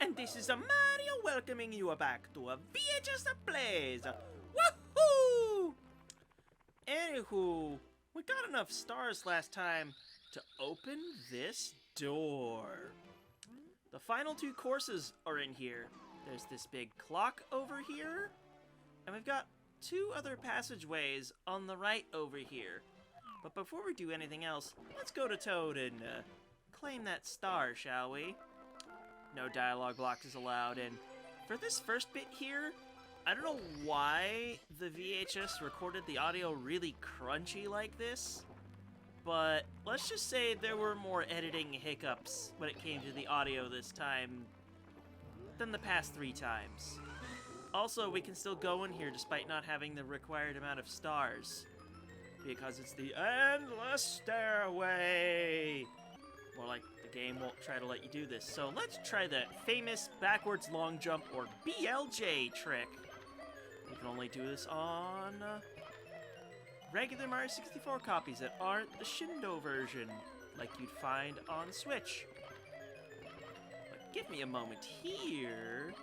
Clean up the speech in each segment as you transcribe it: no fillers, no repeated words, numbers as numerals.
And this is a Mario welcoming you back to a VHS Plays. Woohoo! Anywho, we got enough stars last time to open this door. The final two courses are in here. There's this big clock over here, and we've got two other passageways on the right over here. But before we do anything else, let's go to Toad and claim that star, shall we? No dialogue blocks is allowed, and for this first bit here, I don't know why the VHS recorded the audio really crunchy like this, but let's just say there were more editing hiccups when it came to the audio this time than the past 3 times. Also, we can still go in here despite not having the required amount of stars, because it's the endless stairway! More like the game won't try to let you do this. So let's try the famous backwards long jump, or BLJ, trick. You can only do this on regular Mario 64 copies that aren't the Shindo version, like you'd find on Switch. But give me a moment here.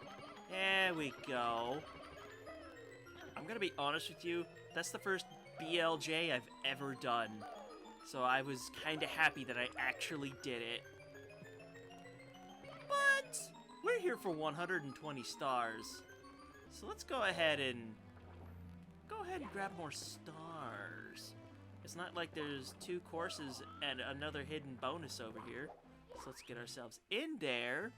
There we go. I'm gonna be honest with you, that's the first BLJ I've ever done. So I was kinda happy that I actually did it. But we're here for 120 stars. So let's go ahead and grab more stars. It's not like there's 2 courses and another hidden bonus over here. So let's get ourselves in there.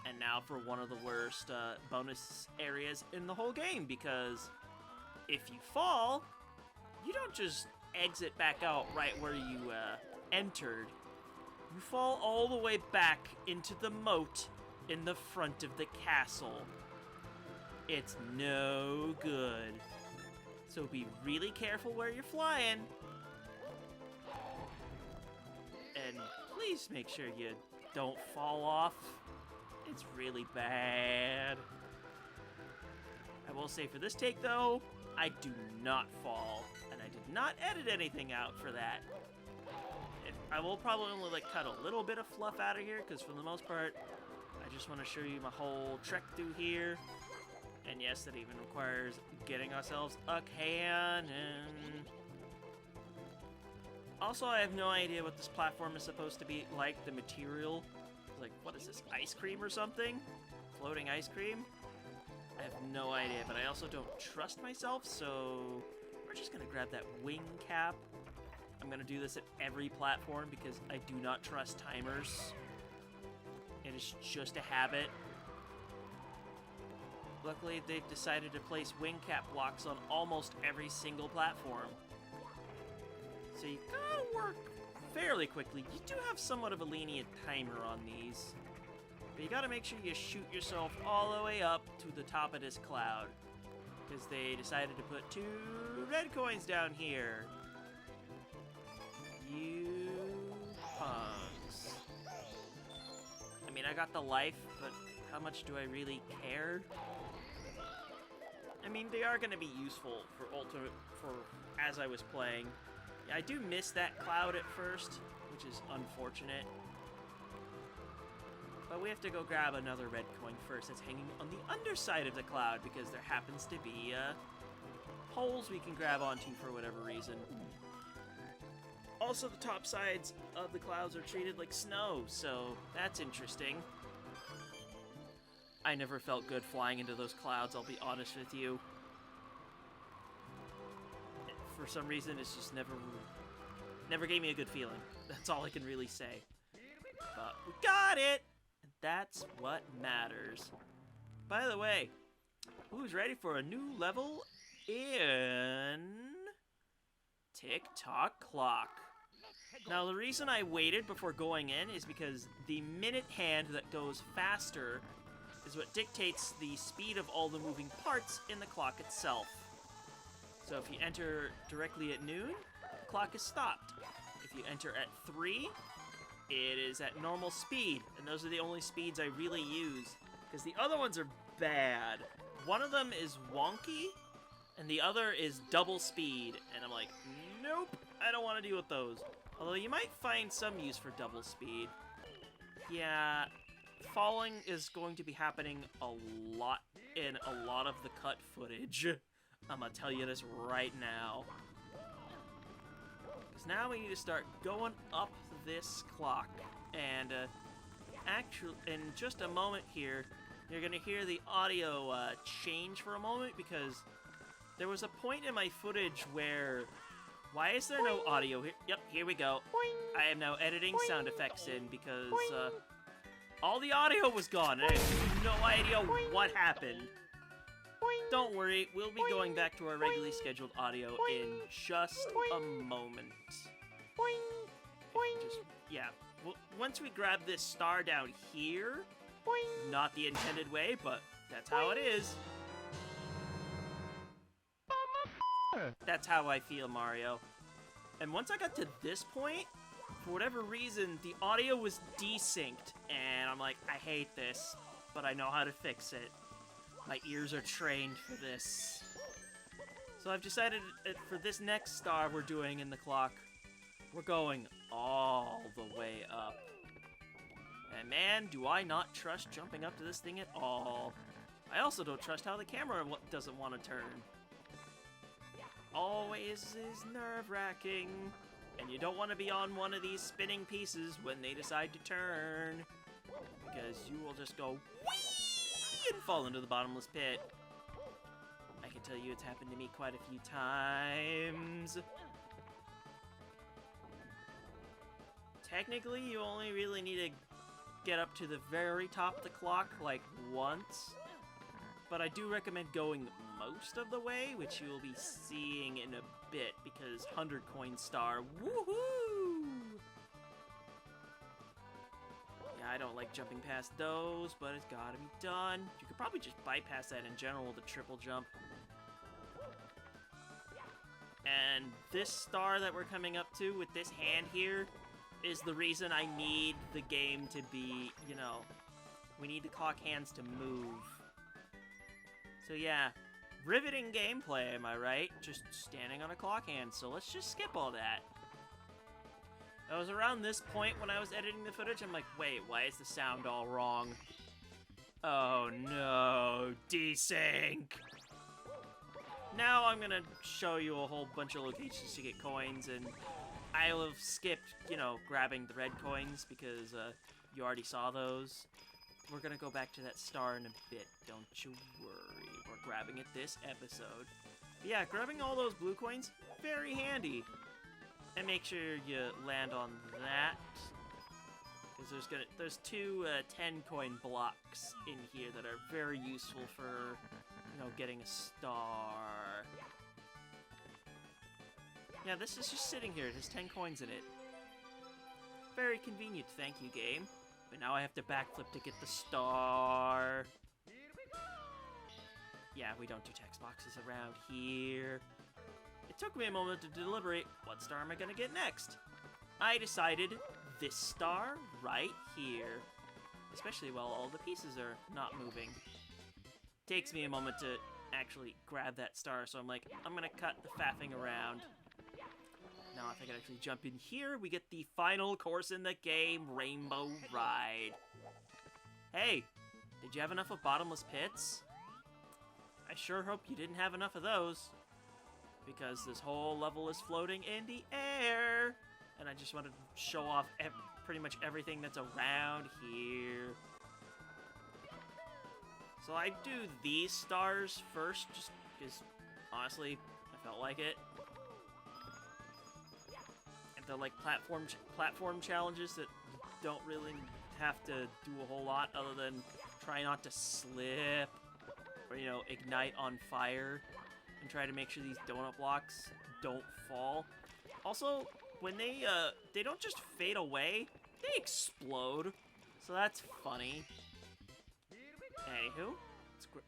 And now for one of the worst bonus areas in the whole game, because if you fall, you don't just exit back out right where you entered. You fall all the way back into the moat in the front of the castle. It's no good. So be really careful where you're flying. And please make sure you don't fall off. It's really bad. I will say for this take though, I do not fall, and I did not edit anything out for that. I will probably only cut a little bit of fluff out of here, because for the most part, I just want to show you my whole trek through here. And yes, that even requires getting ourselves a cannon. Also, I have no idea what this platform is supposed to be like, the material. Like, what is this, ice cream or something? Floating ice cream? I have no idea, but I also don't trust myself, so we're just gonna grab that wing cap. I'm gonna do this at every platform because I do not trust timers. It is just a habit. Luckily, they've decided to place wing cap blocks on almost every single platform. So you gotta work fairly quickly. You do have somewhat of a lenient timer on these. But you gotta make sure you shoot yourself all the way up to the top of this cloud, because they decided to put 2 red coins down here. You punks. I mean, I got the life, but how much do I really care? I mean, they are gonna be useful for as I was playing. Yeah, I do miss that cloud at first, which is unfortunate. But we have to go grab another red coin first that's hanging on the underside of the cloud, because there happens to be holes we can grab onto for whatever reason. Also, the top sides of the clouds are treated like snow, so that's interesting. I never felt good flying into those clouds, I'll be honest with you. For some reason, it's just never gave me a good feeling. That's all I can really say. But we got it! And that's what matters. By the way, who's ready for a new level in Tick-Tock Clock? Now, the reason I waited before going in is because the minute hand that goes faster is what dictates the speed of all the moving parts in the clock itself. So if you enter directly at noon, the clock is stopped. If you enter at 3, it is at normal speed, and those are the only speeds I really use, because the other ones are bad. One of them is wonky, and the other is double speed, and I'm like, nope, I don't want to deal with those. Although you might find some use for double speed. Yeah, falling is going to be happening a lot in a lot of the cut footage. I'm gonna tell you this right now. Because now we need to start going up this clock. And actually, in just a moment here, you're gonna hear the audio change for a moment because there was a point in my footage where... Why is there no audio here? Yep, here we go. I am now editing sound effects in because all the audio was gone and I have no idea what happened. Don't worry, we'll be going back to our regularly scheduled audio in just a moment. Yeah, well, once we grab this star down here, not the intended way, but that's how it is. That's how I feel, Mario. And once I got to this point, for whatever reason, the audio was desynced, and I'm like, I hate this, but I know how to fix it. My ears are trained for this. So I've decided for this next star we're doing in the clock, we're going all the way up. And man, do I not trust jumping up to this thing at all. I also don't trust how the camera doesn't want to turn. Always is nerve-wracking, and you don't want to be on one of these spinning pieces when they decide to turn, because you will just go whee and fall into the bottomless pit. I can tell you it's happened to me quite a few times. Technically, you only really need to get up to the very top of the clock, like, once. But I do recommend going most of the way, which you will be seeing in a bit, because 100 coin star, woohoo! Yeah, I don't like jumping past those, but it's gotta be done. You could probably just bypass that in general with a triple jump. And this star that we're coming up to with this hand here is the reason I need the game to be, you know, we need the clock hands to move. So yeah, riveting gameplay, am I right? Just standing on a clock hand, so let's just skip all that. I was around this point when I was editing the footage, I'm like, wait, why is the sound all wrong? Oh no, desync! Now I'm gonna show you a whole bunch of locations to get coins, and I'll have skipped, you know, grabbing the red coins because you already saw those. We're gonna go back to that star in a bit, don't you worry. We're grabbing it this episode. But yeah, grabbing all those blue coins, very handy. And make sure you land on that. Because there's two 10 coin blocks in here that are very useful for, you know, getting a star. Yeah, this is just sitting here. It has 10 coins in it. Very convenient, thank you, game. But now I have to backflip to get the star. Yeah, we don't do text boxes around here. It took me a moment to deliberate, what star am I gonna get next? I decided this star right here. Especially while all the pieces are not moving. Takes me a moment to actually grab that star, so I'm like, I'm gonna cut the faffing around. Now if I can actually jump in here, we get the final course in the game, Rainbow Ride. Hey, did you have enough of bottomless pits? I sure hope you didn't have enough of those. Because this whole level is floating in the air. And I just wanted to show off pretty much everything that's around here. So I do these stars first, just because, honestly, I felt like it. And they're like platform challenges that don't really have to do a whole lot other than try not to slip or, you know, ignite on fire and try to make sure these donut blocks don't fall. Also, when they don't just fade away, they explode. So that's funny. Anywho,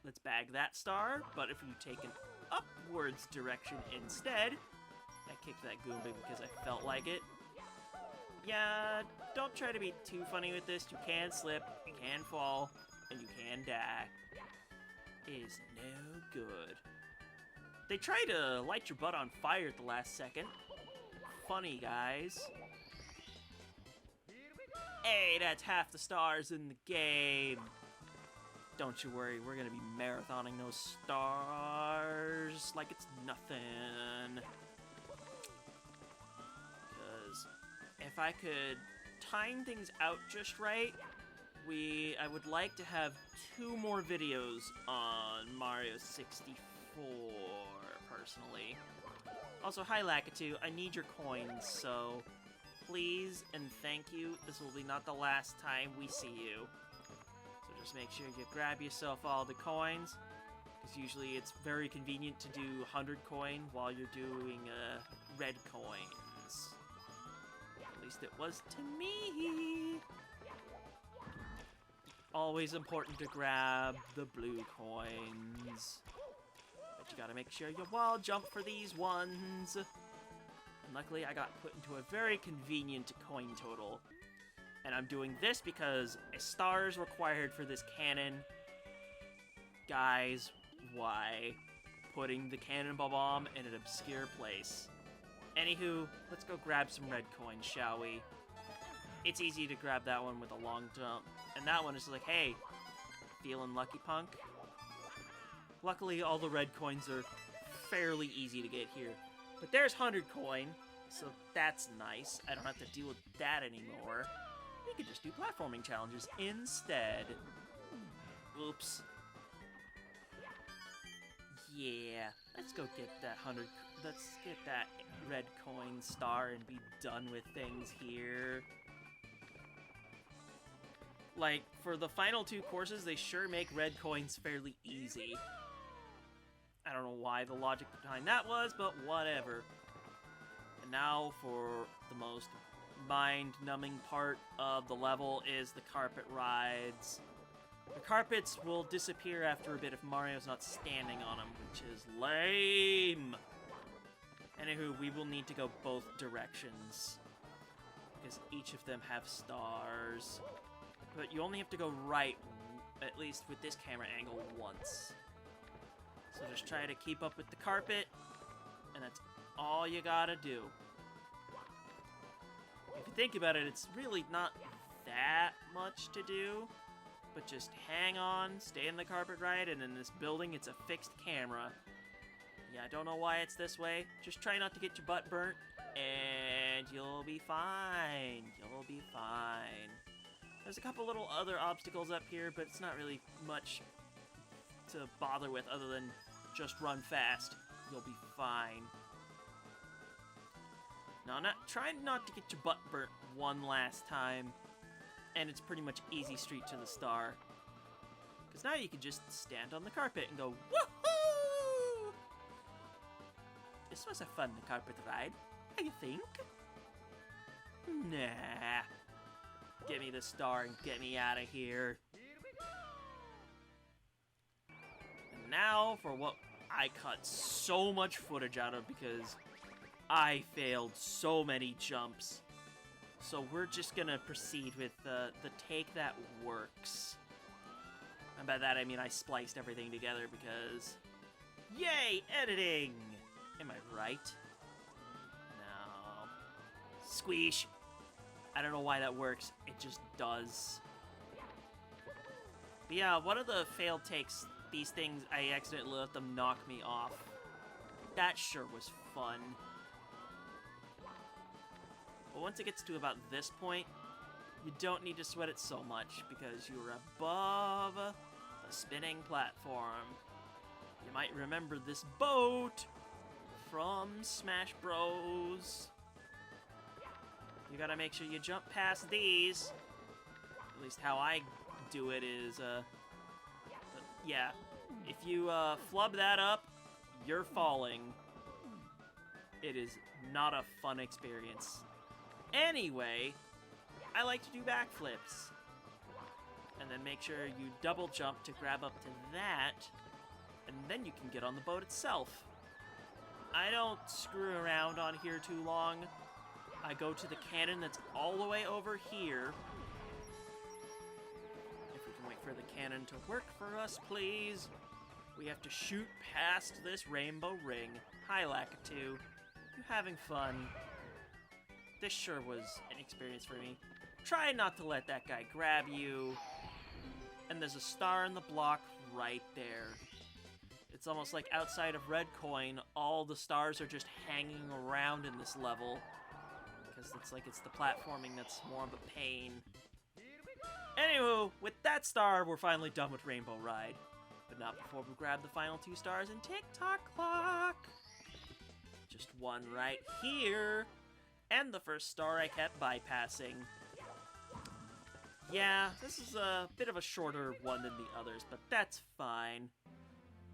let's bag that star, but if you take an upwards direction instead, I kicked that Goomba because I felt like it. Yeah, don't try to be too funny with this. You can slip, you can fall, and you can die. It is no good. They try to light your butt on fire at the last second. Funny, guys. Hey, that's half the stars in the game. Don't you worry, we're gonna be marathoning those stars like it's nothing. Because if I could time things out just right, I would like to have 2 more videos on Mario 64, personally. Also, hi Lakitu, I need your coins, so please and thank you. This will be not the last time we see you. So just make sure you grab yourself all the coins, because usually it's very convenient to do 100 coin while you're doing red coins. At least it was to me. Always important to grab the blue coins. But you gotta make sure you wall jump for these ones. And luckily I got put into a very convenient coin total. And I'm doing this because a star is required for this cannon. Guys, why? Putting the cannonball bomb in an obscure place. Anywho, let's go grab some red coins, shall we? It's easy to grab that one with a long jump. And that one is like, hey, feeling lucky, punk? Luckily, all the red coins are fairly easy to get here. But there's 100 coin, so that's nice. I don't have to deal with that anymore. We could just do platforming challenges instead. Oops. Yeah, let's go get that 100... Let's get that red coin star and be done with things here. Like, for the final 2 courses, they sure make red coins fairly easy. I don't know why the logic behind that was, but whatever. And now for the most mind-numbing part of the level is the carpet rides. The carpets will disappear after a bit if Mario's not standing on them, which is lame. Anywho, we will need to go both directions, because each of them have stars. But you only have to go right, at least with this camera angle, once. So just try to keep up with the carpet, and that's all you gotta do. If you think about it, it's really not that much to do, but just hang on, stay in the carpet ride, and in this building, it's a fixed camera. Yeah, I don't know why it's this way. Just try not to get your butt burnt, and you'll be fine. You'll be fine. There's a couple little other obstacles up here, but it's not really much to bother with other than just run fast. You'll be fine. Now, try not to get your butt burnt one last time, and it's pretty much easy street to the star. Because now you can just stand on the carpet and go, woohoo! This was a fun carpet ride, I think. Nah. Get me the star and get me out of here. And now for what I cut so much footage out of because I failed so many jumps. So we're just gonna proceed with the take that works. And by that I mean I spliced everything together because... Yay! Editing! Am I right? No. Squeesh! I don't know why that works, it just does. But yeah, one of the failed takes, these things, I accidentally let them knock me off. That sure was fun. But once it gets to about this point, you don't need to sweat it so much, because you're above the spinning platform. You might remember this boat from Smash Bros. You gotta make sure you jump past these. At least how I do it is, yeah. If you, flub that up, you're falling. It is not a fun experience. Anyway, I like to do backflips. And then make sure you double jump to grab up to that, and then you can get on the boat itself. I don't screw around on here too long. I go to the cannon that's all the way over here. If we can wait for the cannon to work for us, please. We have to shoot past this rainbow ring. Hi, Lakitu. You having fun? This sure was an experience for me. Try not to let that guy grab you. And there's a star in the block right there. It's almost like outside of Red Coin, all the stars are just hanging around in this level. Because it's the platforming that's more of a pain. Anywho, with that star, we're finally done with Rainbow Ride. But not before we grab the final 2 stars in Tick-Tock Clock. Just one right here. And the first star I kept bypassing. Yeah, this is a bit of a shorter one than the others, but that's fine.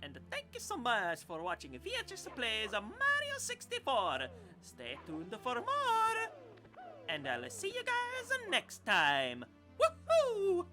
And thank you so much for watching VHS Plays of Mario 64. Stay tuned for more. And I'll see you guys next time. Woohoo!